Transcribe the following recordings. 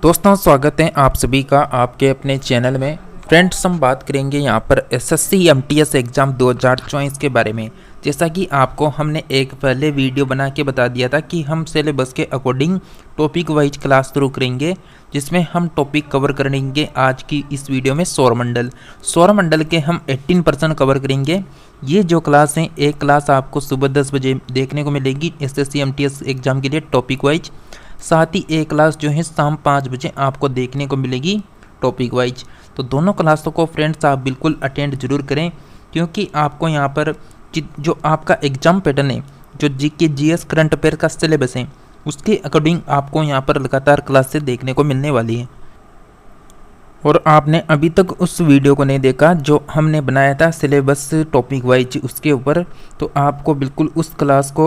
दोस्तों स्वागत है आप सभी का आपके अपने चैनल में। फ्रेंड्स हम बात करेंगे यहाँ पर एसएससी एमटीएस एग्ज़ाम 2024 के बारे में। जैसा कि आपको हमने एक पहले वीडियो बना के बता दिया था कि हम सिलेबस के अकॉर्डिंग टॉपिक वाइज क्लास शुरू करेंगे, जिसमें हम टॉपिक कवर करेंगे आज की इस वीडियो में सौरमंडल के हम 18% कवर करेंगे। ये जो क्लास है एक क्लास आपको सुबह 10 बजे देखने को मिलेगी एसएससी एमटीएस एग्ज़ाम के लिए टॉपिक वाइज। साथ ही एक क्लास जो है शाम 5 बजे आपको देखने को मिलेगी टॉपिक वाइज। तो दोनों क्लासों को फ्रेंड्स आप बिल्कुल अटेंड जरूर करें, क्योंकि आपको यहाँ पर जो आपका एग्ज़ाम पैटर्न है, जो जीके जीएस करंट अफेयर का सिलेबस है, उसके अकॉर्डिंग आपको यहाँ पर लगातार क्लासेस देखने को मिलने वाली है। और आपने अभी तक उस वीडियो को नहीं देखा जो हमने बनाया था सिलेबस टॉपिक वाइज उसके ऊपर, तो आपको बिल्कुल उस क्लास को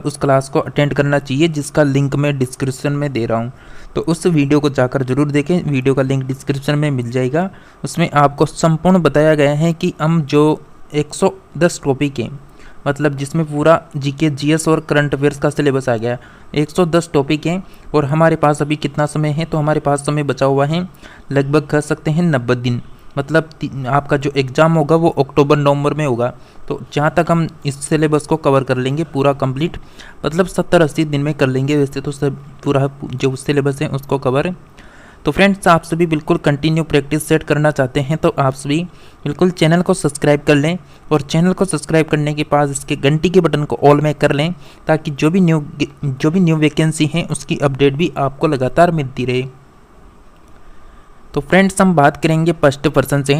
उस क्लास को अटेंड करना चाहिए, जिसका लिंक मैं डिस्क्रिप्शन में दे रहा हूँ। तो उस वीडियो को जाकर जरूर देखें, वीडियो का लिंक डिस्क्रिप्शन में मिल जाएगा। उसमें आपको संपूर्ण बताया गया है कि हम जो 110 टॉपिक हैं, मतलब जिसमें पूरा जीके जीएस और करंट अफेयर्स का सिलेबस आ गया, 110 टॉपिक हैं। और हमारे पास अभी कितना समय है, तो हमारे पास समय बचा हुआ है लगभग कह सकते हैं 90 दिन। मतलब आपका जो एग्ज़ाम होगा वो अक्टूबर नवंबर में होगा। तो जहाँ तक हम इस सिलेबस को कवर कर लेंगे पूरा कंप्लीट, मतलब 70-80 दिन में कर लेंगे वैसे तो सब पूरा जो सिलेबस है उसको कवर। तो फ्रेंड्स आप सभी बिल्कुल कंटिन्यू प्रैक्टिस सेट करना चाहते हैं तो आप सभी बिल्कुल चैनल को सब्सक्राइब कर लें, और चैनल को सब्सक्राइब करने के बाद इसके घंटी के बटन को ऑल में कर लें, ताकि जो भी न्यू वैकेंसी है उसकी अपडेट भी आपको लगातार मिलती रहे। तो फ्रेंड्स हम बात करेंगे फर्स्ट पर्सन से।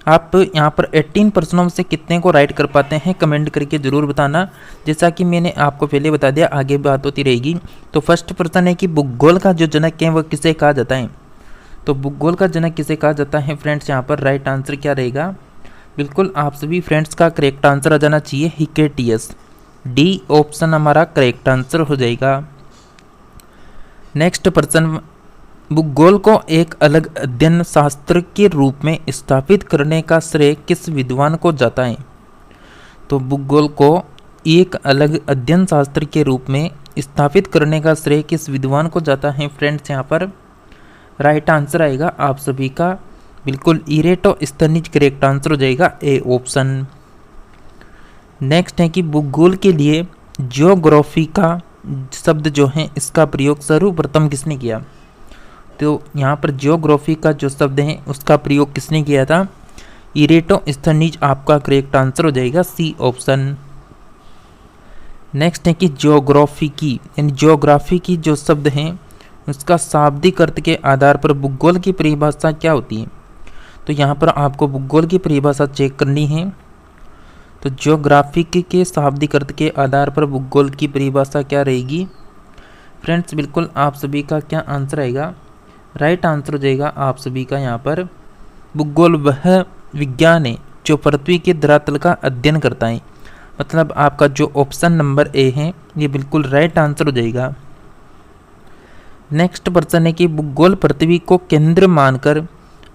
आप यहाँ पर 18% से कितने को राइट कर पाते हैं कमेंट करके ज़रूर बताना। जैसा कि मैंने आपको पहले बता दिया, आगे बात होती रहेगी। तो फर्स्ट पर्सन है कि भूगोल का जो जनक है वह किसे कहा जाता है। तो भूगोल का जनक किसे कहा जाता है फ्रेंड्स, यहाँ पर राइट आंसर क्या रहेगा। बिल्कुल आप सभी फ्रेंड्स का करेक्ट आंसर आ जाना चाहिए हिकेटियस। डी ऑप्शन हमारा करेक्ट आंसर हो जाएगा। नेक्स्ट पर्सन, भूगोल को एक अलग अध्ययन शास्त्र के रूप में स्थापित करने का श्रेय किस विद्वान को जाता है। तो भूगोल को एक अलग अध्ययन शास्त्र के रूप में स्थापित करने का श्रेय किस विद्वान को जाता है फ्रेंड्स, यहाँ पर राइट आंसर आएगा आप सभी का बिल्कुल इरेटोस्थनीज करेक्ट आंसर हो जाएगा, ए ऑप्शन। नेक्स्ट है कि भूगोल के लिए जियोग्राफी का शब्द जो है इसका प्रयोग सर्वप्रथम किसने किया। तो यहाँ पर जियोग्राफी का जो शब्द है उसका प्रयोग किसने किया था, इरेटोस्थनीज आपका करेक्ट आंसर हो जाएगा, सी ऑप्शन। नेक्स्ट है कि जियोग्राफी की जो शब्द हैं उसका शाब्दिक अर्थ के आधार पर भूगोल की परिभाषा क्या होती है। तो यहाँ पर आपको भूगोल की परिभाषा चेक करनी है। तो ज्योग्राफी के शाब्दिक अर्थ के आधार पर भूगोल की परिभाषा क्या रहेगी फ्रेंड्स, बिल्कुल आप सभी का क्या आंसर आएगा, राइट आंसर हो जाएगा आप सभी का यहाँ पर भूगोल वह विज्ञान है जो पृथ्वी के धरातल का अध्ययन करता है। मतलब आपका जो ऑप्शन नंबर ए है ये बिल्कुल राइट आंसर हो जाएगा। नेक्स्ट पर्सन है कि भूगोल पृथ्वी को केंद्र मानकर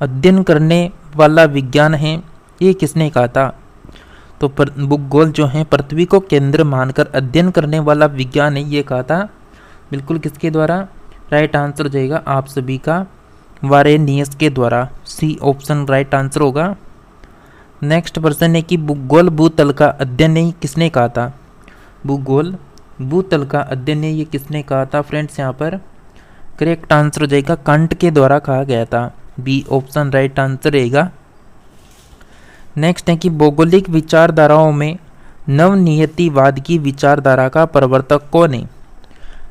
अध्ययन करने वाला विज्ञान है, ये किसने कहा था। तो भूगोल जो है पृथ्वी को केंद्र मानकर अध्ययन करने वाला विज्ञान है, ये कहा था बिल्कुल किसके द्वारा, राइट आंसर हो जाएगा आप सभी का वारेनियस के द्वारा, सी ऑप्शन राइट आंसर होगा। नेक्स्ट पर्सन है कि भूगोल भूतल का अध्ययन है, किसने कहा था। भूगोल भूतल का अध्ययन है, ये किसने कहा था फ्रेंड्स, यहाँ पर करेक्ट आंसर हो जाएगा कांट के द्वारा कहा गया था, बी ऑप्शन राइट आंसर रहेगा। नेक्स्ट है कि भौगोलिक विचारधाराओं में नवनियतिवाद की विचारधारा का प्रवर्तक कौन है।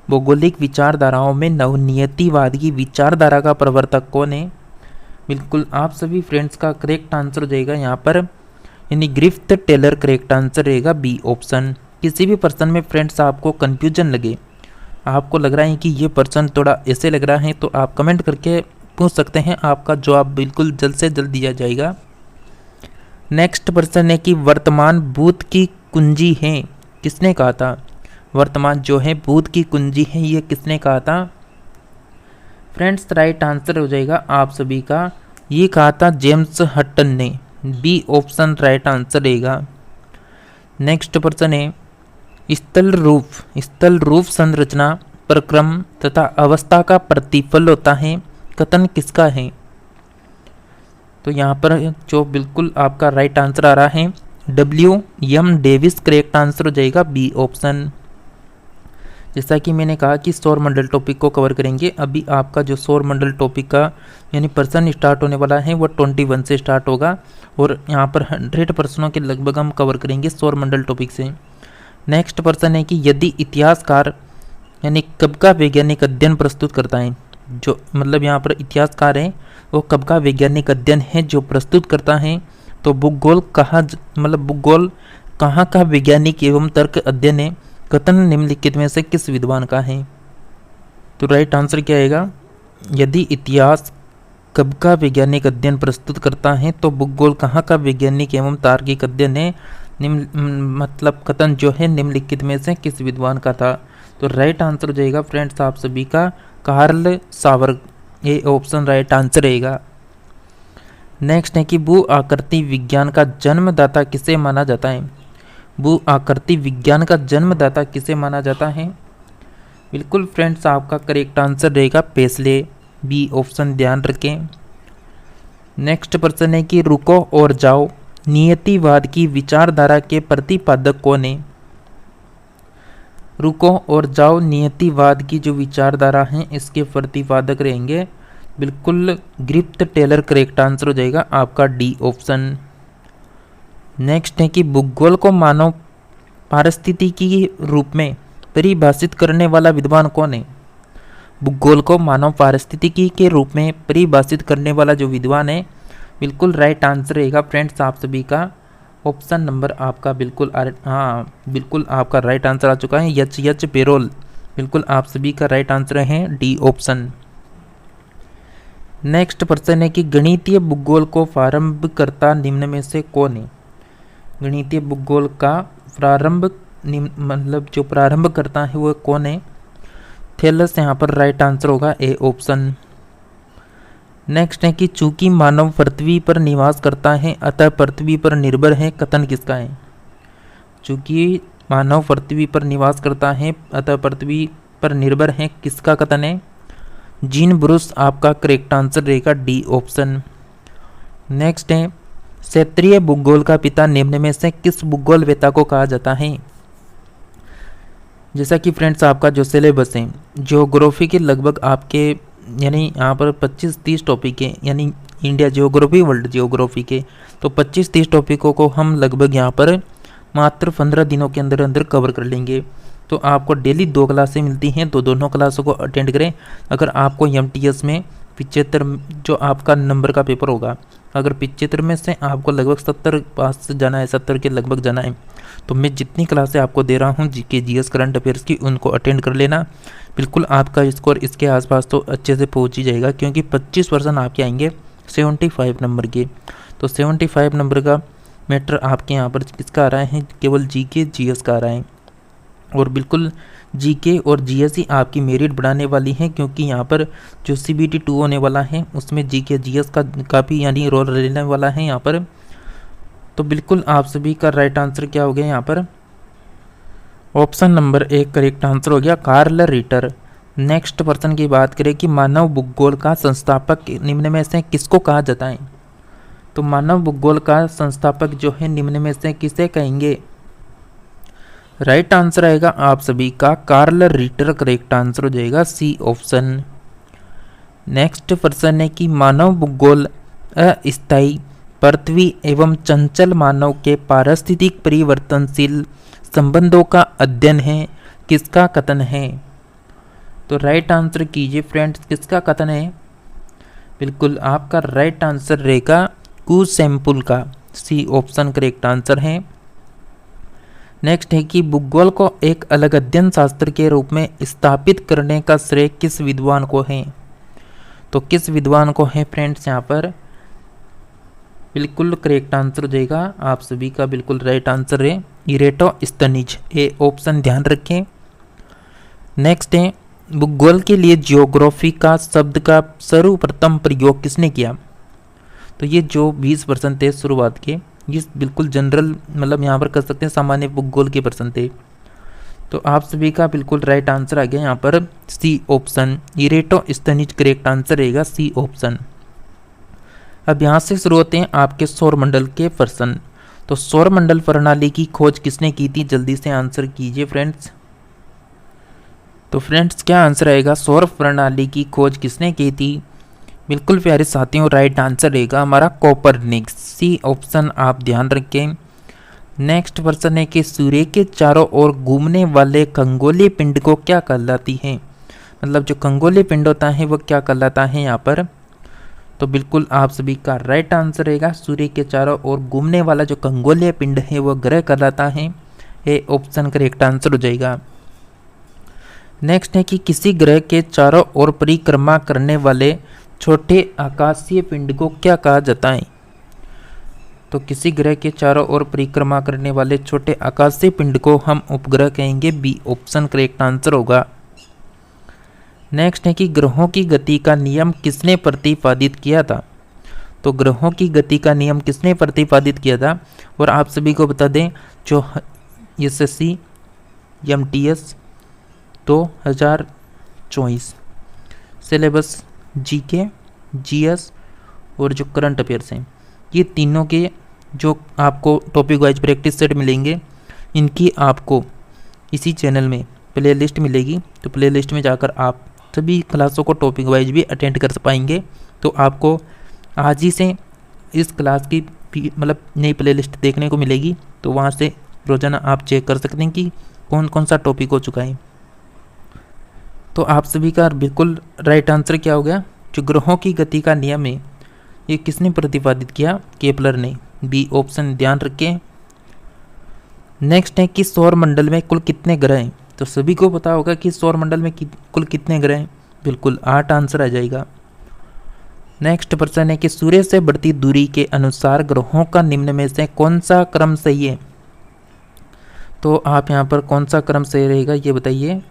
भौगोलिक विचारधाराओं में नवनियतिवाद की विचारधारा का प्रवर्तक कौन है, बिल्कुल आप सभी फ्रेंड्स का करेक्ट आंसर हो जाएगा यहाँ पर, यानी ग्रिफ्थ टेलर करेक्ट आंसर रहेगा, बी ऑप्शन। किसी भी पर्सन में फ्रेंड्स आपको कन्फ्यूजन लगे, आपको लग रहा है कि ये पर्सन थोड़ा ऐसे लग रहा है, तो आप कमेंट करके पूछ सकते हैं, आपका जवाब बिल्कुल जल्द से जल्द दिया जाएगा। नेक्स्ट पर्सन है कि वर्तमान भूत की कुंजी है, किसने कहा था। वर्तमान जो है भूत की कुंजी है, ये किसने कहा था फ्रेंड्स, राइट आंसर हो जाएगा आप सभी का, ये कहा था जेम्स हटन ने, बी ऑप्शन राइट आंसर रहेगा। नेक्स्ट पर्सन है स्थल रूप संरचना प्रक्रम तथा अवस्था का प्रतिफल होता है, कथन किसका है? तो यहाँ पर जो बिल्कुल आपका राइट आंसर आ रहा है WM डेविस करेक्ट आंसर हो जाएगा बी ऑप्शन। जैसा कि मैंने कहा कि सौर मंडल टॉपिक को कवर करेंगे। अभी आपका जो सौर मंडल टॉपिक का यानी पर्सन स्टार्ट होने वाला है वो 21 से स्टार्ट होगा और यहाँ पर 100 पर्सनों के लगभग हम कवर करेंगे सौर मंडल टॉपिक से। नेक्स्ट पर्सन है कि यदि इतिहासकार यानी कब का वैज्ञानिक अध्ययन प्रस्तुत करता है, जो मतलब यहाँ पर इतिहासकार है वो कब का वैज्ञानिक अध्ययन है जो प्रस्तुत करता है, तो भूगोल भूगोल कहाँ का वैज्ञानिक एवं तर्क अध्ययन है, कथन निम्नलिखित में से किस विद्वान का है? तो राइट आंसर क्या आएगा? यदि इतिहास कब का वैज्ञानिक अध्ययन प्रस्तुत करता है तो भूगोल कहाँ का वैज्ञानिक एवं तार्किक अध्ययन है, कथन जो है निम्नलिखित में से किस विद्वान का था? तो राइट आंसर हो जाएगा फ्रेंड्स आप सभी का कार्ल सावर, ये ऑप्शन राइट आंसर रहेगा। नेक्स्ट है कि भू आकृति विज्ञान का जन्मदाता किसे माना जाता है? भू आकृति विज्ञान का जन्मदाता किसे माना जाता है? बिल्कुल फ्रेंड्स आपका करेक्ट आंसर रहेगा पेसले, बी ऑप्शन ध्यान रखें। नेक्स्ट प्रश्न है कि रुको और जाओ नियतिवाद की विचारधारा के प्रतिपादक कौन है? रुको और जाओ नियतिवाद की जो विचारधारा है इसके प्रतिपादक रहेंगे बिल्कुल ग्रिफ्थ टेलर, करेक्ट आंसर हो जाएगा आपका डी ऑप्शन। नेक्स्ट है कि भूगोल को मानव पारिस्थितिकी रूप में परिभाषित करने वाला विद्वान कौन है? भूगोल को मानव पारिस्थितिकी के रूप में परिभाषित करने वाला जो विद्वान है बिल्कुल राइट आंसर रहेगा फ्रेंड्स आप सभी का ऑप्शन नंबर आपका बिल्कुल बिल्कुल आपका राइट आंसर आ चुका है एच पेरोल, बिल्कुल आप सभी का राइट आंसर है डी ऑप्शन। नेक्स्ट प्रश्न है कि गणितीय भूगोल को प्रारंभकर्ता निम्न में से कौन है? गणितीय भूगोल का जो प्रारंभ करता है वो कौन है? थेलस यहाँ पर राइट आंसर होगा ए ऑप्शन। नेक्स्ट है कि चूंकि मानव पृथ्वी पर निवास करता है अतः पृथ्वी पर निर्भर है, कथन किसका है? चूंकि मानव पृथ्वी पर निवास करता है अतः पृथ्वी पर निर्भर है, किसका कथन है? जीन ब्रूस आपका करेक्ट आंसर रहेगा डी ऑप्शन। नेक्स्ट है क्षेत्रीय भूगोल का पिता निम्न में से किस भूगोलवेत्ता को कहा जाता है? जैसा कि फ्रेंड्स आपका जो सिलेबस है ज्योग्राफी के लगभग आपके यानी यहाँ पर 25-30 टॉपिक है, यानी इंडिया ज्योग्राफी वर्ल्ड ज्योग्राफी के, तो 25-30 टॉपिकों को हम लगभग यहाँ पर मात्र 15 दिनों के अंदर अंदर कवर कर लेंगे। तो आपको डेली 2 क्लासें मिलती हैं, तो दोनों क्लासों को अटेंड करें। अगर आपको MTS में 75 जो आपका नंबर का पेपर होगा, अगर 75 में से आपको लगभग 70 पास जाना है, 70 के लगभग जाना है, तो मैं जितनी क्लासें आपको दे रहा हूँ GK GS करंट अफेयर्स की, उनको अटेंड कर लेना। बिल्कुल आपका स्कोर इसके आसपास तो अच्छे से पहुँच ही जाएगा, क्योंकि 25% आपके आएंगे 75 नंबर के। तो 75 नंबर का मैटर आपके यहाँ पर किसका आ रहा है? केवल GK GS का आ रहा है। और बिल्कुल GK और GS ही आपकी मेरिट बढ़ाने वाली है, क्योंकि यहाँ पर जो CBT 2 होने वाला है उसमें GK GS का काफ़ी यानी रोल रहने वाला है यहाँ पर। तो बिल्कुल आप सभी का राइट आंसर क्या हो गया यहाँ पर? ऑप्शन नंबर 1 करेक्ट आंसर हो गया कार्ल रिटर। नेक्स्ट पर्सन की बात करें कि मानव भूगोल का संस्थापक निम्न में से किसको कहा जाता है? तो मानव भूगोल का संस्थापक जो है निम्न में से किसे कहेंगे? राइट आंसर आएगा आप सभी का कार्ल रिटर, करेक्ट आंसर हो जाएगा सी ऑप्शन। नेक्स्ट पर्सन है कि मानव भूगोल अस्थायी पृथ्वी एवं चंचल मानव के पारिस्थितिक परिवर्तनशील संबंधों का अध्ययन है, किसका कथन है? तो राइट आंसर कीजिए फ्रेंड्स, किसका कथन है? बिल्कुल आपका राइट आंसर रहेगा कुसैम्पुल का, सी ऑप्शन करेक्ट आंसर है। नेक्स्ट है कि भूगोल को एक अलग अध्ययन शास्त्र के रूप में स्थापित करने का श्रेय किस विद्वान को है? तो किस विद्वान को है फ्रेंड्स यहाँ पर? बिल्कुल करेक्ट आंसर हो जाएगा आप सभी का बिल्कुल राइट आंसर है इरेटोस्थनीज, ए ऑप्शन ध्यान रखें। नेक्स्ट है भूगोल के लिए ज्योग्राफी का शब्द का सर्वप्रथम प्रयोग किसने किया? तो ये जो 20% थे शुरुआत के, ये बिल्कुल जनरल मतलब यहाँ पर कर सकते हैं सामान्य भूगोल के पर्सन थे। तो आप सभी का बिल्कुल राइट आंसर आ गया यहाँ पर C option, Eratosthenes correct answer रहेगा सी ऑप्शन। अब यहाँ से शुरू होते हैं आपके सौरमंडल के प्रश्न। तो सौरमंडल प्रणाली की खोज किसने की थी, जल्दी से आंसर कीजिए फ्रेंड्स। तो फ्रेंड्स क्या आंसर आएगा, सौर प्रणाली की खोज किसने की थी, बिल्कुल प्यारे साथियों राइट आंसर रहेगा हमारा कोपरनिकस, सी ऑप्शन आप ध्यान रखें। नेक्स्ट प्रश्न है कि सूर्य के चारों ओर घूमने वाले खगोलीय पिंड को क्या कहलाती है, मतलब जो खगोलीय पिंड होता है वो क्या कहलाता है यहाँ पर। तो बिल्कुल आप सभी का राइट आंसर रहेगा सूर्य के चारों ओर घूमने वाला जो खगोलीय पिंड है वो ग्रह कहलाता है, ये ऑप्शन करेक्ट आंसर हो जाएगा। नेक्स्ट है कि किसी ग्रह के चारों ओर परिक्रमा करने वाले छोटे आकाशीय पिंड को क्या कहा जाता है। तो किसी ग्रह के चारों ओर परिक्रमा करने वाले छोटे आकाशीय पिंड को हम उपग्रह कहेंगे, बी ऑप्शन करेक्ट आंसर होगा। नेक्स्ट है कि ग्रहों की गति का नियम किसने प्रतिपादित किया था। तो ग्रहों की गति का नियम किसने प्रतिपादित किया था, और आप सभी को बता दें जो SSC MTS 2024 syllabus GK GS और जो करंट अफेयर्स हैं, ये तीनों के जो आपको टॉपिक वाइज प्रैक्टिस सेट मिलेंगे, इनकी आपको इसी चैनल में प्ले लिस्ट मिलेगी। तो प्ले लिस्ट में जाकर आप सभी क्लासों को टॉपिक वाइज भी अटेंड कर पाएंगे। तो आपको आज ही से इस क्लास की मतलब नई प्ले लिस्ट देखने को मिलेगी, तो वहाँ से रोज़ाना आप चेक कर सकते हैं कि कौन कौन सा टॉपिक हो चुका है। तो आप सभी का बिल्कुल राइट आंसर क्या हो गया, जो ग्रहों की गति का नियम है ये किसने प्रतिपादित किया, केपलर ने, बी ऑप्शन ध्यान रखें। नेक्स्ट है कि सौर मंडल में कुल कितने ग्रह हैं। तो सभी को पता होगा कि सौर मंडल में कुल कितने ग्रह हैं, बिल्कुल 8 आंसर आ जाएगा। नेक्स्ट प्रश्न है कि सूर्य से बढ़ती दूरी के अनुसार ग्रहों का निम्न में से कौन सा क्रम सही है। तो आप यहाँ पर कौन सा क्रम सही रहेगा ये बताइए।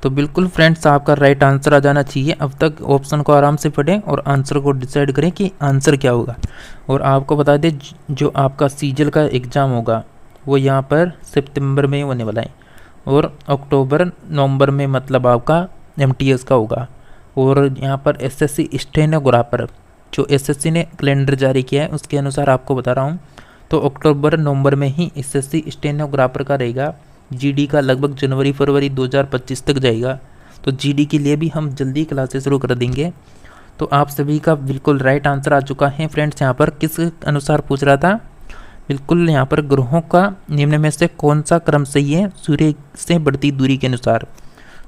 तो बिल्कुल फ्रेंड्स आपका राइट आंसर आ जाना चाहिए। अब तक ऑप्शन को आराम से पढ़ें और आंसर को डिसाइड करें कि आंसर क्या होगा। और आपको बता दें जो आपका सीजल का एग्ज़ाम होगा वो यहाँ पर सितंबर में होने वाला है, और अक्टूबर नवंबर में मतलब आपका MTS का होगा। और यहाँ पर SSC स्टेनोग्राफर जो SSC ने कैलेंडर जारी किया है उसके अनुसार आपको बता रहा हूँ, तो अक्टूबर नवंबर में ही SSC स्टेनोग्राफर का रहेगा। GD का लगभग जनवरी फरवरी 2025 तक जाएगा। तो GD के लिए भी हम जल्दी क्लासेस शुरू कर देंगे। तो आप सभी का बिल्कुल राइट आंसर आ चुका है फ्रेंड्स। यहाँ पर किस अनुसार पूछ रहा था, बिल्कुल यहाँ पर ग्रहों का निम्न में से कौन सा क्रम सही है सूर्य से बढ़ती दूरी के अनुसार।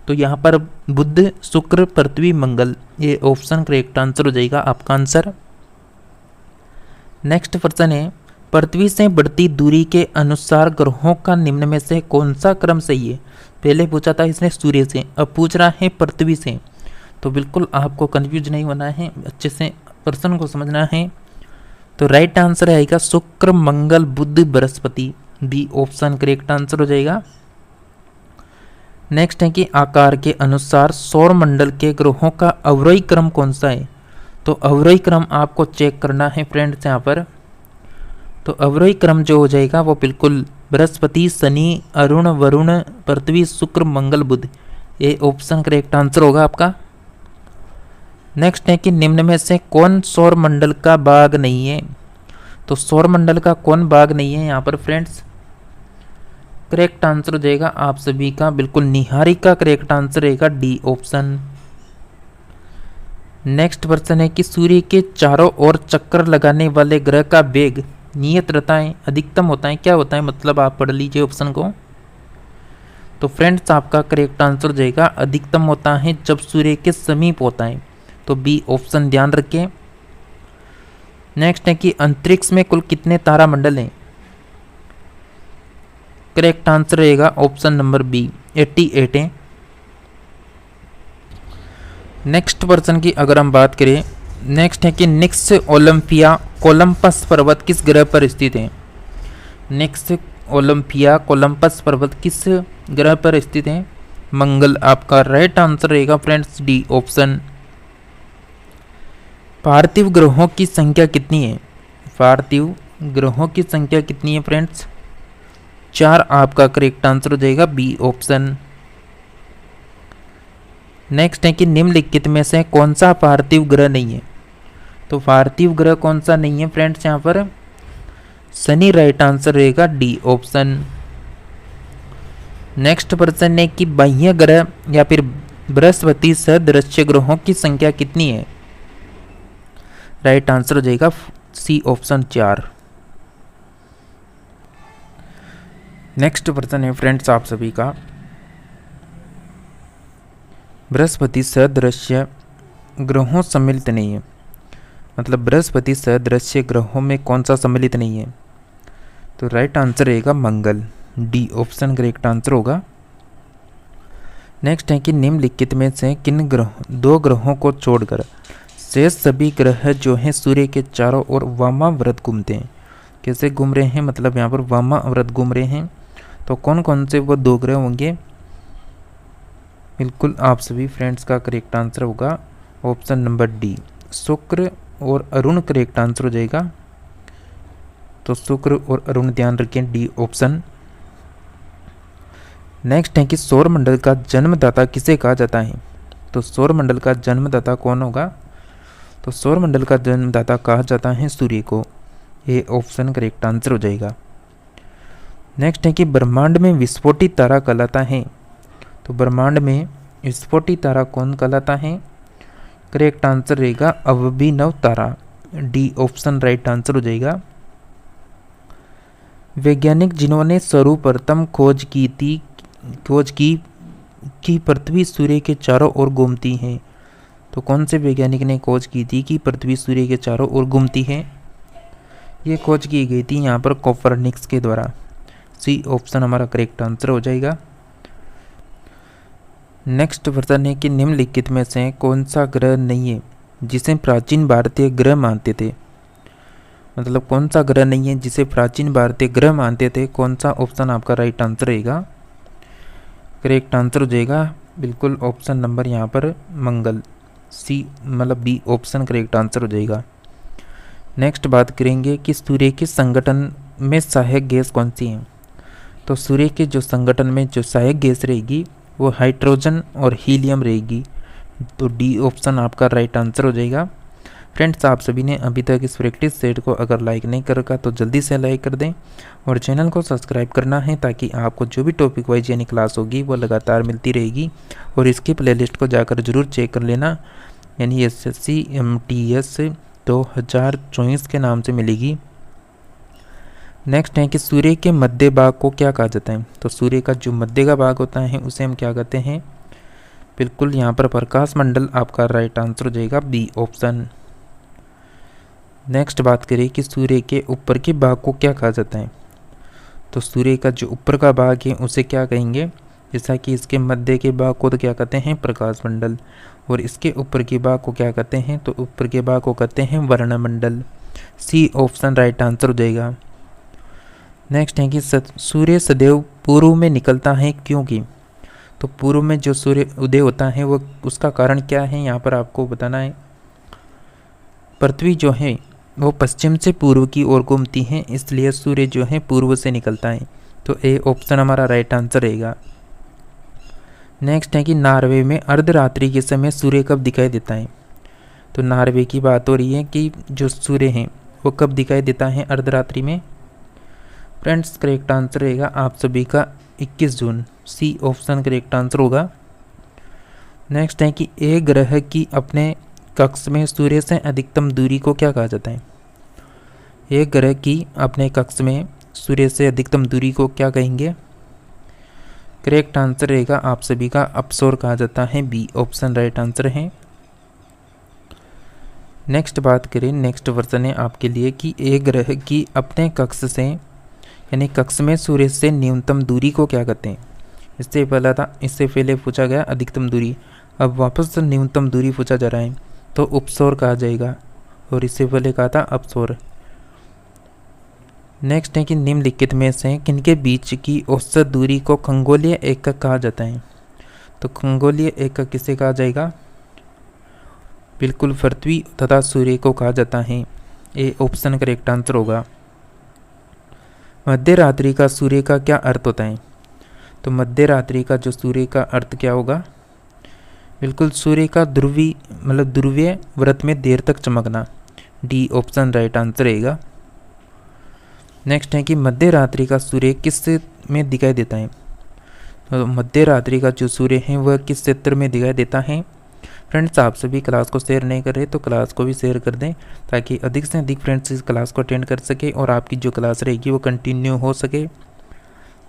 तो यहाँ पर बुध शुक्र पृथ्वी मंगल, ये ऑप्शन करेक्ट आंसर हो जाएगा आपका आंसर। नेक्स्ट प्रश्न है पृथ्वी से बढ़ती दूरी के अनुसार ग्रहों का निम्न में से कौन सा क्रम सही है। पहले पूछा था इसने सूर्य से, अब पूछ रहा है पृथ्वी से। तो बिल्कुल आपको कंफ्यूज नहीं होना है, अच्छे से प्रश्न को समझना है। तो राइट आंसर आएगा Shukra Mangal Budh Brihaspati, B option correct answer हो जाएगा। नेक्स्ट है कि आकार के अनुसार सौर मंडल के ग्रहों का अवरोही क्रम कौन सा है। तो अवरोही क्रम आपको चेक करना है फ्रेंड्स यहाँ पर। तो अवरोही क्रम जो हो जाएगा वो बिल्कुल बृहस्पति शनि अरुण वरुण पृथ्वी शुक्र मंगल बुध, ये ऑप्शन करेक्ट आंसर होगा आपका। नेक्स्ट है कि निम्न में से कौन सौर मंडल का भाग नहीं है। तो सौर मंडल का कौन भाग नहीं है यहाँ पर फ्रेंड्स, करेक्ट आंसर हो जाएगा आप सभी का बिल्कुल निहारिका करेक्ट आंसर रहेगा, डी ऑप्शन। नेक्स्ट प्रश्न है कि सूर्य के चारों ओर चक्कर लगाने वाले ग्रह का वेग नियत रहता है, अधिकतम होता है, क्या होता है, मतलब आप पढ़ लीजिए ऑप्शन को। तो फ्रेंड्स आपका करेक्ट आंसर हो जाएगा अधिकतम होता है जब सूर्य के समीप होता है, तो बी ऑप्शन ध्यान रखें। नेक्स्ट है कि अंतरिक्ष में कुल कितने तारामंडल हैं। करेक्ट आंसर रहेगा ऑप्शन नंबर बी 88 है। नेक्स्ट पर्सन की अगर हम बात करें, नेक्स्ट है कि निक्स ओलंपिया कोलंपस पर्वत किस ग्रह पर स्थित है। नेक्स्ट ओलंपिया कोलंपस पर्वत किस ग्रह पर स्थित है, मंगल आपका राइट आंसर रहेगा फ्रेंड्स, डी ऑप्शन। पार्थिव ग्रहों की संख्या कितनी है। पार्थिव ग्रहों की संख्या कितनी है फ्रेंड्स, 4 आपका करेक्ट आंसर हो जाएगा बी ऑप्शन। नेक्स्ट है कि निम्नलिखित में से कौन सा पार्थिव ग्रह नहीं है। तो पार्थिव ग्रह कौन सा नहीं है फ्रेंड्स, यहाँ पर शनि राइट आंसर रहेगा डी ऑप्शन। नेक्स्ट प्रश्न है कि बाह्य ग्रह या फिर बृहस्पति सदृश्य ग्रहों की संख्या कितनी है। राइट आंसर हो जाएगा सी ऑप्शन 4। नेक्स्ट प्रश्न है फ्रेंड्स आप सभी का, बृहस्पति सदृश्य ग्रहों सम्मिलित नहीं है, मतलब बृहस्पति सदृश्य ग्रहों में कौन सा सम्मिलित नहीं है। तो राइट आंसर रहेगा मंगल, डी ऑप्शन करेक्ट आंसर होगा। नेक्स्ट है कि निम्नलिखित में से किन दो ग्रहों को छोड़कर शेष सभी ग्रह जो हैं सूर्य के चारों ओर वामाव्रत घूमते हैं। कैसे घूम रहे हैं, मतलब यहाँ पर वामाव्रत घूम रहे हैं। तो कौन कौन से वो दो ग्रह होंगे, बिल्कुल आप सभी फ्रेंड्स का करेक्ट आंसर होगा ऑप्शन नंबर डी, शुक्र और अरुण करेक्ट आंसर हो जाएगा। तो शुक्र और अरुण ध्यान रखें, डी ऑप्शन। नेक्स्ट है कि सौरमंडल का जन्मदाता किसे कहा जाता है। तो सौरमंडल का जन्मदाता कौन होगा। तो सौरमंडल का जन्मदाता कहा जाता है सूर्य को, ए ऑप्शन करेक्ट आंसर हो जाएगा। नेक्स्ट है कि ब्रह्मांड में विस्फोटित तारा कहलाता है। तो ब्रह्मांड में विस्फोटित तारा कौन कहलाता है। करेक्ट आंसर रहेगा अभिनव तारा, डी ऑप्शन राइट आंसर हो जाएगा। वैज्ञानिक जिन्होंने सर्वप्रथम खोज की कि पृथ्वी सूर्य के चारों ओर घूमती है। तो कौन से वैज्ञानिक ने खोज की थी कि पृथ्वी सूर्य के चारों ओर घूमती है। ये खोज की गई थी यहाँ पर कोपरनिकस के द्वारा, सी ऑप्शन हमारा करेक्ट आंसर हो जाएगा। नेक्स्ट प्रश्न है कि निम्नलिखित में से कौन सा ग्रह नहीं है जिसे प्राचीन भारतीय ग्रह मानते थे। मतलब कौन सा ग्रह नहीं है जिसे प्राचीन भारतीय ग्रह मानते थे, कौन सा ऑप्शन आपका राइट आंसर रहेगा। करेक्ट आंसर हो जाएगा बिल्कुल ऑप्शन नंबर यहाँ पर मंगल, सी मतलब बी ऑप्शन करेक्ट आंसर हो जाएगा। नेक्स्ट बात करेंगे कि सूर्य के संगठन में सहायक गैस कौन सी है। तो सूर्य के जो संगठन में जो सहायक गैस रहेगी वो हाइड्रोजन और हीलियम रहेगी। तो डी ऑप्शन आपका राइट आंसर हो जाएगा। फ्रेंड्स आप सभी ने अभी तक इस प्रैक्टिस सेट को अगर लाइक नहीं कर रखा तो जल्दी से लाइक कर दें और चैनल को सब्सक्राइब करना है ताकि आपको जो भी टॉपिक वाइज यानी क्लास होगी वो लगातार मिलती रहेगी। और इसकी प्लेलिस्ट को जाकर जरूर चेक कर लेना, यानी SSC MTS 2024 के नाम से मिलेगी। नेक्स्ट है कि सूर्य के मध्य भाग को क्या कहा जाता है। तो सूर्य का जो मध्य का भाग होता है उसे हम क्या कहते हैं, बिल्कुल यहाँ पर प्रकाश मंडल आपका राइट आंसर हो जाएगा, बी ऑप्शन। नेक्स्ट बात करें कि सूर्य के ऊपर के भाग को क्या कहा जाता है। तो सूर्य का जो ऊपर का भाग है उसे क्या कहेंगे, जैसा कि इसके मध्य के भाग को तो क्या कहते हैं प्रकाश मंडल, और इसके ऊपर के भाग को क्या कहते हैं, तो ऊपर के भाग को कहते हैं वर्णमंडल, सी ऑप्शन राइट आंसर हो जाएगा। नेक्स्ट है कि सूर्य सदैव पूर्व में निकलता है क्योंकि। तो पूर्व में जो सूर्य उदय होता है वो उसका कारण क्या है, यहाँ पर आपको बताना है। पृथ्वी जो है वो पश्चिम से पूर्व की ओर घूमती है, इसलिए सूर्य जो है पूर्व से निकलता है। तो ए ऑप्शन हमारा राइट आंसर रहेगा। नेक्स्ट है कि नॉर्वे में अर्धरात्रि के समय सूर्य कब दिखाई देता है। तो नॉर्वे की बात हो रही है कि जो सूर्य है वो कब दिखाई देता है अर्धरात्रि में। फ्रेंड्स करेक्ट आंसर रहेगा आप सभी का 21 जून, सी ऑप्शन करेक्ट आंसर होगा। नेक्स्ट है कि एक ग्रह की अपने कक्ष में सूर्य से अधिकतम दूरी को क्या कहा जाता है। एक ग्रह की अपने कक्ष में सूर्य से अधिकतम दूरी को क्या कहेंगे। करेक्ट आंसर रहेगा आप सभी का अपसौर कहा जाता है, बी ऑप्शन राइट आंसर है। नेक्स्ट बात करें, नेक्स्ट वर्जन है आपके लिए कि एक ग्रह की अपने कक्ष से यानी कक्ष में सूर्य से न्यूनतम दूरी को क्या कहते हैं। इससे पहले पूछा गया अधिकतम दूरी, अब वापस से न्यूनतम दूरी पूछा जा रहा है तो उपसौर कहा जाएगा, और इससे पहले कहा था अपसौर। नेक्स्ट है कि निम्नलिखित में से किनके बीच की औसत दूरी को खगोलीय एकक कहा जाता है। तो खगोलीय एकक किसे कहा जाएगा, बिल्कुल पृथ्वी तथा सूर्य को कहा जाता है, ए ऑप्शन करेक्ट आंसर होगा। मध्य रात्रि का सूर्य का क्या अर्थ होता है? तो मध्य रात्रि का जो सूर्य का अर्थ क्या होगा? बिल्कुल सूर्य का ध्रुवीय व्रत में देर तक चमकना। डी ऑप्शन राइट आंसर रहेगा। नेक्स्ट है कि मध्य रात्रि का सूर्य किस में दिखाई देता है? तो मध्य रात्रि का जो सूर्य है वह किस क्षेत्र में दिखाई देता है? फ्रेंड्स, आप सभी क्लास को शेयर नहीं कर रहे तो क्लास को भी शेयर कर दें ताकि अधिक से अधिक फ्रेंड्स इस क्लास को अटेंड कर सके और आपकी जो क्लास रहेगी वो कंटिन्यू हो सके।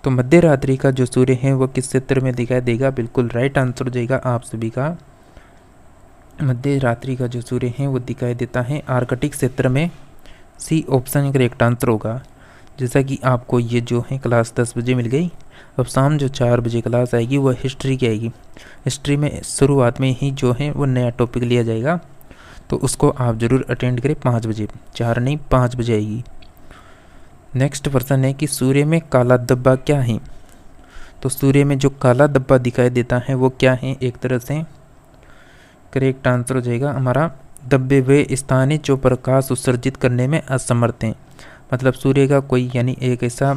तो मध्य रात्रि का जो सूर्य है वो किस क्षेत्र में दिखाई देगा? बिल्कुल राइट आंसर हो जाएगा आप सभी का। मध्य रात्रि का जो सूर्य है वो दिखाई देता है आर्कटिक क्षेत्र में। सी ऑप्शन करेक्ट आंसर होगा। जैसा कि आपको ये जो है क्लास 10 बजे मिल गई, अब शाम जो 4 बजे क्लास आएगी वह हिस्ट्री की आएगी। हिस्ट्री में शुरुआत में ही जो है वो नया टॉपिक लिया जाएगा, तो उसको आप ज़रूर अटेंड करें 5 बजे, 4 नहीं 5 बजे आएगी। नेक्स्ट प्रश्न है कि सूर्य में काला धब्बा क्या है? तो सूर्य में जो काला धब्बा दिखाई देता है वो क्या है? एक तरह से करेक्ट आंसर हो जाएगा हमारा धब्बे वे स्थान है जो प्रकाश उत्सर्जित करने में असमर्थ हैं। मतलब सूर्य का कोई यानी एक ऐसा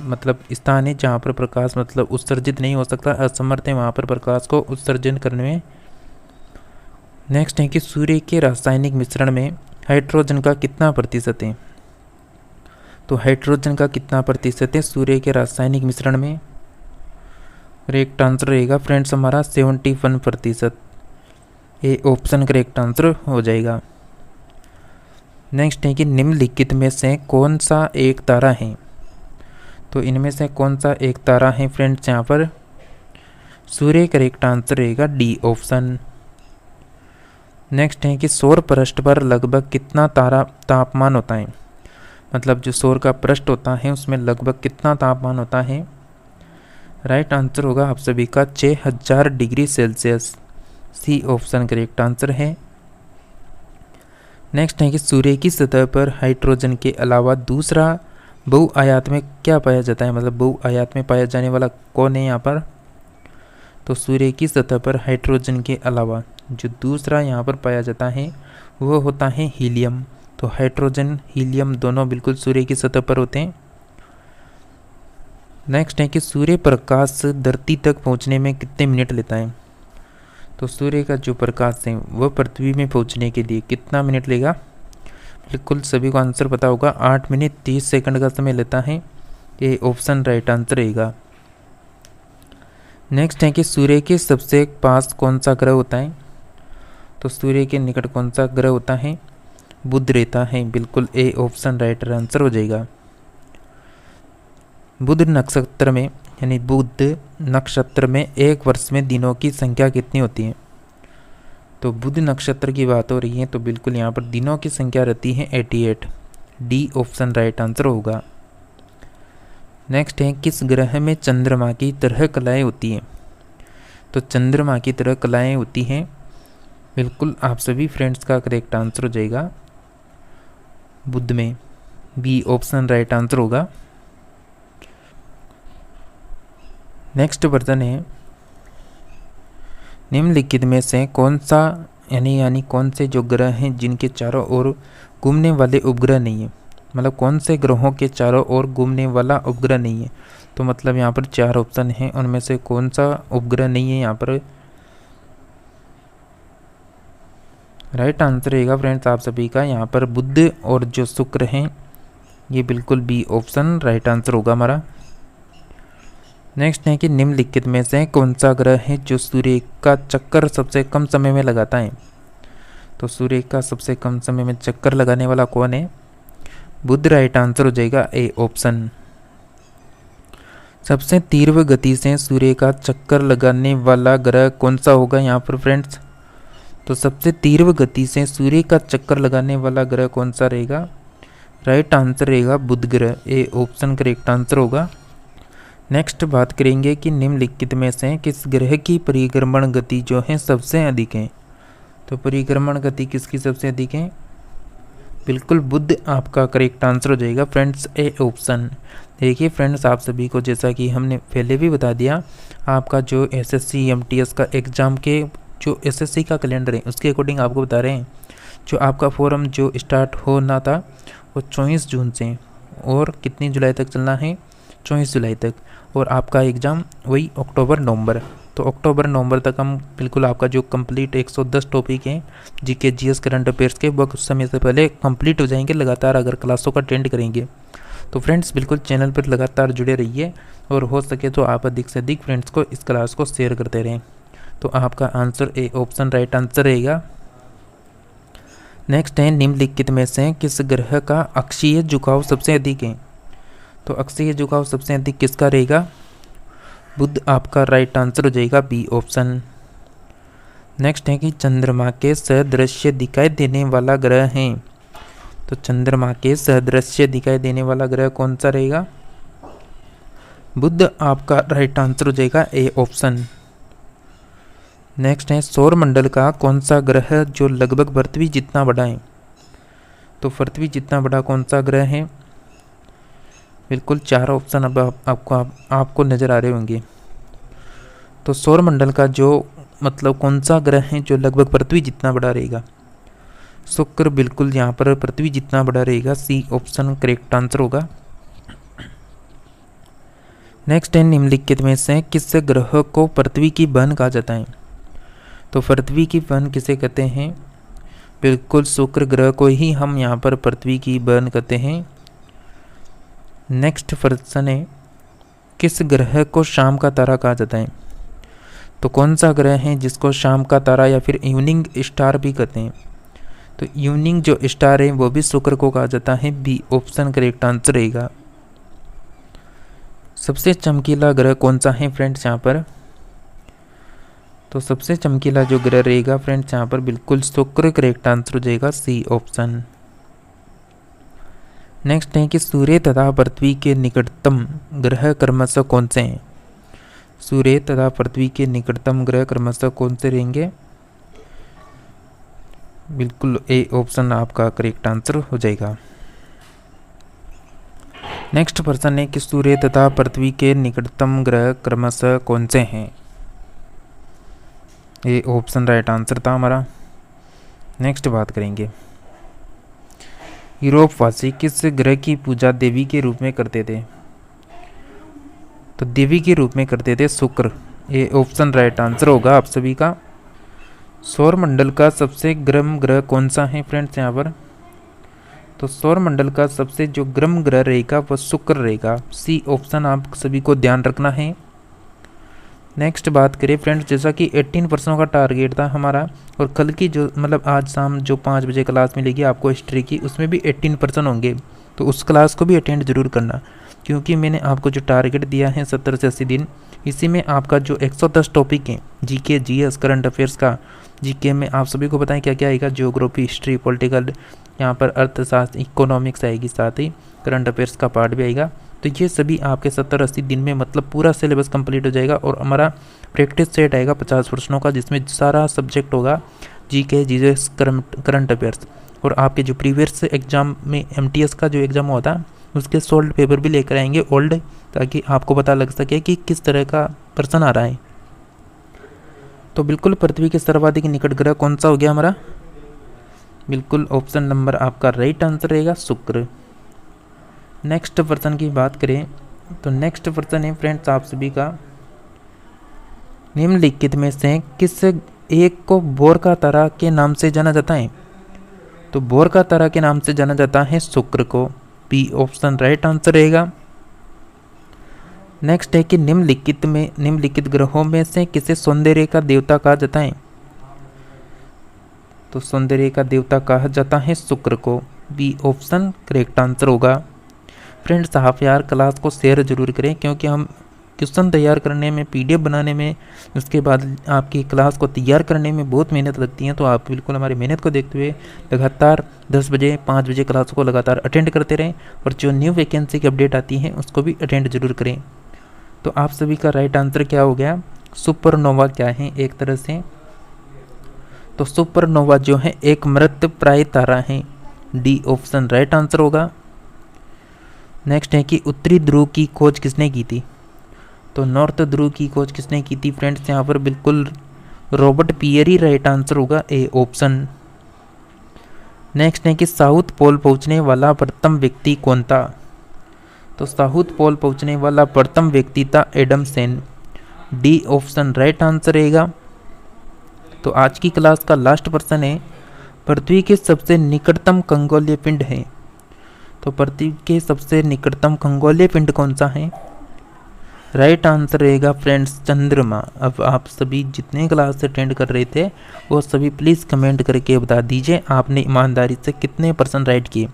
स्थान है जहाँ पर प्रकाश उत्सर्जित नहीं हो सकता, असमर्थ है वहाँ पर प्रकाश को उत्सर्जन करने में। नेक्स्ट है कि सूर्य के रासायनिक मिश्रण में हाइड्रोजन का कितना प्रतिशत है? तो हाइड्रोजन का कितना प्रतिशत है सूर्य के रासायनिक मिश्रण में? करेक्ट आंसर रहेगा फ्रेंड्स हमारा 71%। ए ऑप्शन करेक्ट आंसर हो जाएगा। नेक्स्ट है कि निम्नलिखित में से कौन सा एक तारा है? तो इनमें से कौन सा एक तारा है फ्रेंड्स यहाँ पर? सूर्य करेक्ट आंसर रहेगा डी ऑप्शन। नेक्स्ट है कि सौर पृष्ठ पर लगभग कितना तापमान होता है? मतलब जो सौर का पृष्ठ होता है उसमें लगभग कितना तापमान होता है? राइट आंसर होगा आप सभी का 6000 degree Celsius. C option correct answer है। नेक्स्ट है कि सूर्य की सतह पर हाइड्रोजन के अलावा दूसरा बहुआयात में क्या पाया जाता है? मतलब बहुआयात में पाया जाने वाला कौन है यहाँ पर? तो सूर्य की सतह पर हाइड्रोजन के अलावा जो दूसरा यहाँ पर पाया जाता है वो होता है हीलियम। तो हाइड्रोजन हीलियम दोनों बिल्कुल सूर्य की सतह पर होते हैं। नेक्स्ट है कि सूर्य प्रकाश धरती तक पहुँचने में कितने मिनट लेता है? तो सूर्य का जो प्रकाश है वह पृथ्वी में पहुंचने के लिए कितना मिनट लेगा? बिल्कुल सभी को आंसर पता होगा, 8 मिनट 30 सेकंड का समय लेता है। ये ऑप्शन राइट आंसर रहेगा। नेक्स्ट है कि सूर्य के सबसे पास कौन सा ग्रह होता है? तो सूर्य के निकट कौन सा ग्रह होता है? बुध रहता है। बिल्कुल ए ऑप्शन राइट आंसर हो जाएगा। बुध नक्षत्र में यानी बुध नक्षत्र में एक वर्ष में दिनों की संख्या कितनी होती है? तो बुध नक्षत्र की बात हो रही है तो बिल्कुल यहाँ पर दिनों की संख्या रहती है 88। डी ऑप्शन राइट आंसर होगा। नेक्स्ट है किस ग्रह में चंद्रमा की तरह कलाएं होती हैं? तो चंद्रमा की तरह कलाएं होती हैं। बिल्कुल आप सभी फ्रेंड्स का करेक्ट आंसर हो जाएगा बुध में। बी ऑप्शन राइट आंसर होगा। नेक्स्ट प्रश्न है निम्नलिखित में से कौन सा यानी कौन से जो ग्रह हैं जिनके चारों ओर घूमने वाले उपग्रह नहीं है? मतलब कौन से ग्रहों के चारों ओर घूमने वाला उपग्रह नहीं है? तो मतलब यहाँ पर 4 ऑप्शन हैं, उनमें से कौन सा उपग्रह नहीं है यहाँ पर? राइट आंसर रहेगा फ्रेंड्स आप सभी का यहाँ पर बुध और जो शुक्र हैं, ये बिल्कुल बी ऑप्शन राइट आंसर होगा हमारा। नेक्स्ट है कि निम्नलिखित में से कौन सा ग्रह है जो सूर्य का चक्कर सबसे कम समय में लगाता है? तो सूर्य का सबसे कम समय में चक्कर लगाने वाला कौन है? बुध राइट आंसर हो जाएगा ए ऑप्शन। सबसे तीव्र गति से सूर्य का चक्कर लगाने वाला ग्रह कौन सा होगा यहाँ पर फ्रेंड्स? तो सबसे तीव्र गति से सूर्य का चक्कर लगाने वाला ग्रह कौन सा रहेगा? राइट आंसर रहेगा बुध ग्रह। ए ऑप्शन करेक्ट आंसर होगा। नेक्स्ट बात करेंगे कि निम्नलिखित में से किस ग्रह की परिक्रमण गति जो है सबसे अधिक है? तो परिक्रमण गति किसकी सबसे अधिक है? बिल्कुल बुध आपका करेक्ट आंसर हो जाएगा फ्रेंड्स ए ऑप्शन। देखिए फ्रेंड्स आप सभी को जैसा कि हमने पहले भी बता दिया, आपका जो एसएससी एमटीएस का एग्ज़ाम के जो एसएससी का कैलेंडर है उसके अकॉर्डिंग आपको बता रहे हैं। जो आपका फॉरम जो स्टार्ट होना था वो 24 जून से और कितनी जुलाई तक चलना है? 24 जुलाई तक, और आपका एग्ज़ाम वही अक्टूबर नवंबर। तो अक्टूबर नवंबर तक हम बिल्कुल आपका जो कंप्लीट 110 टॉपिक हैं जीके जीएस करंट अफेयर्स के, वो कुछ समय से पहले कंप्लीट हो जाएंगे लगातार अगर क्लासों का अटेंड करेंगे। तो फ्रेंड्स बिल्कुल चैनल पर लगातार जुड़े रहिए, और हो सके तो आप अधिक से अधिक फ्रेंड्स को इस क्लास को शेयर करते रहें। तो आपका answer A option right answer रहेगा। नेक्स्ट है, निम्नलिखित में से किस ग्रह का अक्षीय झुकाव सबसे अधिक है? तो अक्षीय झुकाव सबसे अधिक किसका रहेगा? बुध आपका राइट आंसर हो जाएगा, बी ऑप्शन। नेक्स्ट है कि चंद्रमा के सदृश्य दिखाई देने वाला ग्रह है। तो चंद्रमा के सदृश्य दिखाई देने वाला ग्रह कौन सा रहेगा? बुध आपका राइट आंसर हो जाएगा, ए ऑप्शन। नेक्स्ट है, सौर मंडल का कौन सा ग्रह जो लगभग पृथ्वी जितना बड़ा है? तो पृथ्वी जितना बड़ा कौन सा ग्रह है? बिल्कुल 4 ऑप्शन अब आपको नज़र आ रहे होंगे। तो सौर मंडल का जो मतलब कौन सा ग्रह है जो लगभग पृथ्वी जितना बड़ा रहेगा? शुक्र बिल्कुल यहाँ पर पृथ्वी जितना बड़ा रहेगा, सी ऑप्शन करेक्ट आंसर होगा। नेक्स्ट है, निम्नलिखित में से किस ग्रह को पृथ्वी की बहन कहा जाता है? तो पृथ्वी की बहन किसे कहते हैं? बिल्कुल शुक्र ग्रह को ही हम यहाँ पर पृथ्वी की बहन कहते हैं। नेक्स्ट प्रश्न है, किस ग्रह को शाम का तारा कहा जाता है? तो कौन सा ग्रह है जिसको शाम का तारा या फिर इवनिंग स्टार भी कहते हैं? तो इवनिंग जो स्टार है वो भी शुक्र को कहा जाता है, बी ऑप्शन करेक्ट आंसर रहेगा। सबसे चमकीला ग्रह कौन सा है फ्रेंड्स यहाँ पर? तो सबसे चमकीला जो ग्रह रहेगा फ्रेंड्स यहाँ पर बिल्कुल शुक्र करेक्ट आंसर हो जाएगा, सी ऑप्शन। नेक्स्ट है कि सूर्य तथा पृथ्वी के निकटतम ग्रह क्रमशः कौन से हैं? सूर्य तथा पृथ्वी के निकटतम ग्रह क्रमशः कौन से रहेंगे? बिल्कुल ए ऑप्शन आपका करेक्ट आंसर हो जाएगा। नेक्स्ट प्रश्न है कि सूर्य तथा पृथ्वी के निकटतम ग्रह क्रमशः कौन से हैं? ए ऑप्शन राइट आंसर था हमारा। नेक्स्ट बात करेंगे, यूरोपवासी किस ग्रह की पूजा देवी के रूप में करते थे? तो देवी के रूप में करते थे शुक्र, ये ऑप्शन राइट आंसर होगा आप सभी का। सौर मंडल का सबसे गर्म ग्रह कौन सा है फ्रेंड्स यहाँ पर? तो सौर मंडल का सबसे जो गर्म ग्रह रहेगा वह शुक्र रहेगा, सी ऑप्शन आप सभी को ध्यान रखना है। नेक्स्ट बात करें फ्रेंड्स, जैसा कि 18 प्रश्नों का टारगेट था हमारा, और कल की जो मतलब आज शाम जो 5 बजे क्लास मिलेगी आपको हिस्ट्री की, उसमें भी 18 प्रश्न होंगे। तो उस क्लास को भी अटेंड जरूर करना, क्योंकि मैंने आपको जो टारगेट दिया है 70 से 80 दिन, इसी में आपका जो 110 टॉपिक हैं जीके जीएस करंट अफेयर्स का, जीके में आप सभी को बताएं क्या क्या आएगा, ज्योग्राफी, हिस्ट्री, पॉलिटिकल, यहाँ पर अर्थशास्त्र, इकोनॉमिक्स आएगी, साथ ही करंट अफेयर्स का पार्ट भी आएगा। तो ये सभी आपके 70-80 दिन में मतलब पूरा सिलेबस कंप्लीट हो जाएगा, और हमारा प्रैक्टिस सेट आएगा 50 प्रश्नों का, जिसमें सारा सब्जेक्ट होगा जीके जीएस करंट अफेयर्स। और आपके जो प्रीवियस एग्जाम में एमटीएस का जो एग्ज़ाम हुआ था उसके सोल्ड पेपर भी लेकर आएंगे ओल्ड, ताकि आपको पता लग सके कि किस तरह का प्रश्न आ रहा है। तो बिल्कुल पृथ्वी के सर्वाधिक निकट ग्रह कौन सा हो गया हमारा? बिल्कुल ऑप्शन नंबर आपका राइट आंसर रहेगा, शुक्र। नेक्स्ट प्रश्न की बात करें तो नेक्स्ट प्रश्न है फ्रेंड्स आप सभी का, निम्नलिखित में से किस एक को बोर का तारा के नाम से जाना जाता है? तो बोर का तारा के नाम से जाना जाता है शुक्र को, बी ऑप्शन राइट आंसर रहेगा। नेक्स्ट है कि निम्नलिखित ग्रहों में से किसे सौंदर्य का देवता कहा जाता है? तो सौंदर्य का देवता कहा जाता है शुक्र को, बी ऑप्शन करेक्ट आंसर होगा। फ्रेंड्स आप यार क्लास को शेयर जरूर करें, क्योंकि हम क्वेश्चन तैयार करने में, पीडीएफ बनाने में, उसके बाद आपकी क्लास को तैयार करने में बहुत मेहनत लगती है। तो आप बिल्कुल हमारी मेहनत को देखते हुए लगातार 10 बजे 5 बजे क्लास को लगातार अटेंड करते रहें, और जो न्यू वैकेंसी की अपडेट आती है उसको भी अटेंड जरूर करें। तो आप सभी का राइट आंसर क्या हो गया? सुपरनोवा क्या है एक तरह से? तो सुपरनोवा जो है एक मृत प्राय तारा है, डी ऑप्शन राइट आंसर होगा। नेक्स्ट है कि उत्तरी ध्रुव की खोज किसने की थी? तो नॉर्थ ध्रुव की खोज किसने की थी फ्रेंड्स? यहाँ पर बिल्कुल रॉबर्ट पियरी राइट आंसर होगा, ए ऑप्शन। नेक्स्ट है कि साउथ पोल पहुँचने वाला प्रथम व्यक्ति कौन था? तो साउथ पोल पहुंचने वाला प्रथम व्यक्ति था Adam Sen. D option right answer रहेगा। तो आज की क्लास का लास्ट प्रश्न है, पृथ्वी के सबसे निकटतम खगोलीय पिंड है। तो पृथ्वी के सबसे निकटतम खगोलीय पिंड कौन सा है? राइट आंसर रहेगा फ्रेंड्स चंद्रमा। अब आप सभी जितने क्लास अटेंड कर रहे थे वो सभी प्लीज़ कमेंट करके बता दीजिए आपने ईमानदारी से कितने % राइट किए।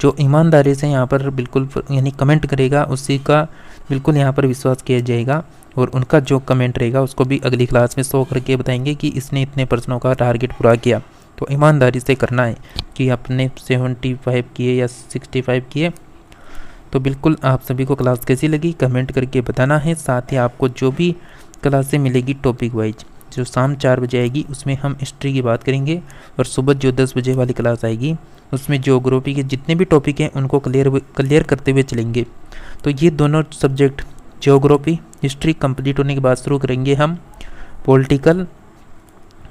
जो ईमानदारी से यहाँ पर बिल्कुल यानी कमेंट करेगा उसी का बिल्कुल यहाँ पर विश्वास किया जाएगा, और उनका जो कमेंट रहेगा उसको भी अगली क्लास में शो करके बताएंगे कि इसने इतने प्रश्नों का टारगेट पूरा किया। तो ईमानदारी से करना है कि आपने 75 किए या 65 किए। तो बिल्कुल आप सभी को क्लास कैसी लगी कमेंट करके बताना है। साथ ही आपको जो भी क्लासें मिलेगी टॉपिक वाइज, जो शाम 4 बजे आएगी उसमें हम हिस्ट्री की बात करेंगे, और सुबह जो 10 बजे वाली क्लास आएगी उसमें ज्योग्राफी के जितने भी टॉपिक हैं उनको क्लियर करते हुए चलेंगे। तो ये दोनों सब्जेक्ट ज्योग्राफी हिस्ट्री कंप्लीट होने के बाद शुरू करेंगे हम पॉलिटिकल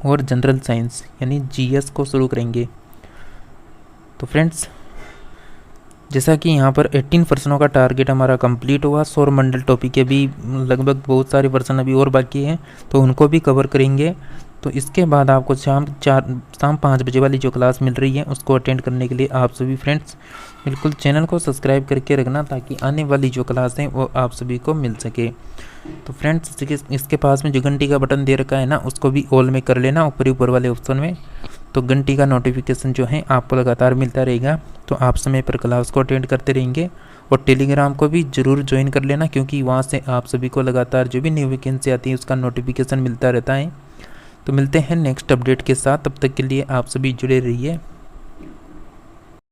और जनरल साइंस यानी जीएस को शुरू करेंगे। तो फ्रेंड्स जैसा कि यहाँ पर 18 प्रश्नों का टारगेट हमारा कंप्लीट हुआ। सौरमंडल टॉपिक के भी लगभग बहुत सारे प्रश्न अभी और बाकी हैं तो उनको भी कवर करेंगे। तो इसके बाद आपको शाम 5 बजे वाली जो क्लास मिल रही है उसको अटेंड करने के लिए आप सभी फ्रेंड्स बिल्कुल चैनल को सब्सक्राइब करके रखना, ताकि आने वाली जो क्लास है वो आप सभी को मिल सके। तो फ्रेंड्स इसके पास में जो घंटी का बटन दे रखा है ना उसको भी ऑल में कर लेना ऊपर वाले ऑप्शन में। तो घंटी का नोटिफिकेशन जो है आपको लगातार मिलता रहेगा, तो आप समय पर क्लास को अटेंड करते रहेंगे। और टेलीग्राम को भी ज़रूर ज्वाइन कर लेना, क्योंकि वहाँ से आप सभी को लगातार जो भी न्यू वैकेंसी आती है उसका नोटिफिकेशन मिलता रहता है। तो मिलते हैं नेक्स्ट अपडेट के साथ, तब तक के लिए आप सभी जुड़े रहिए।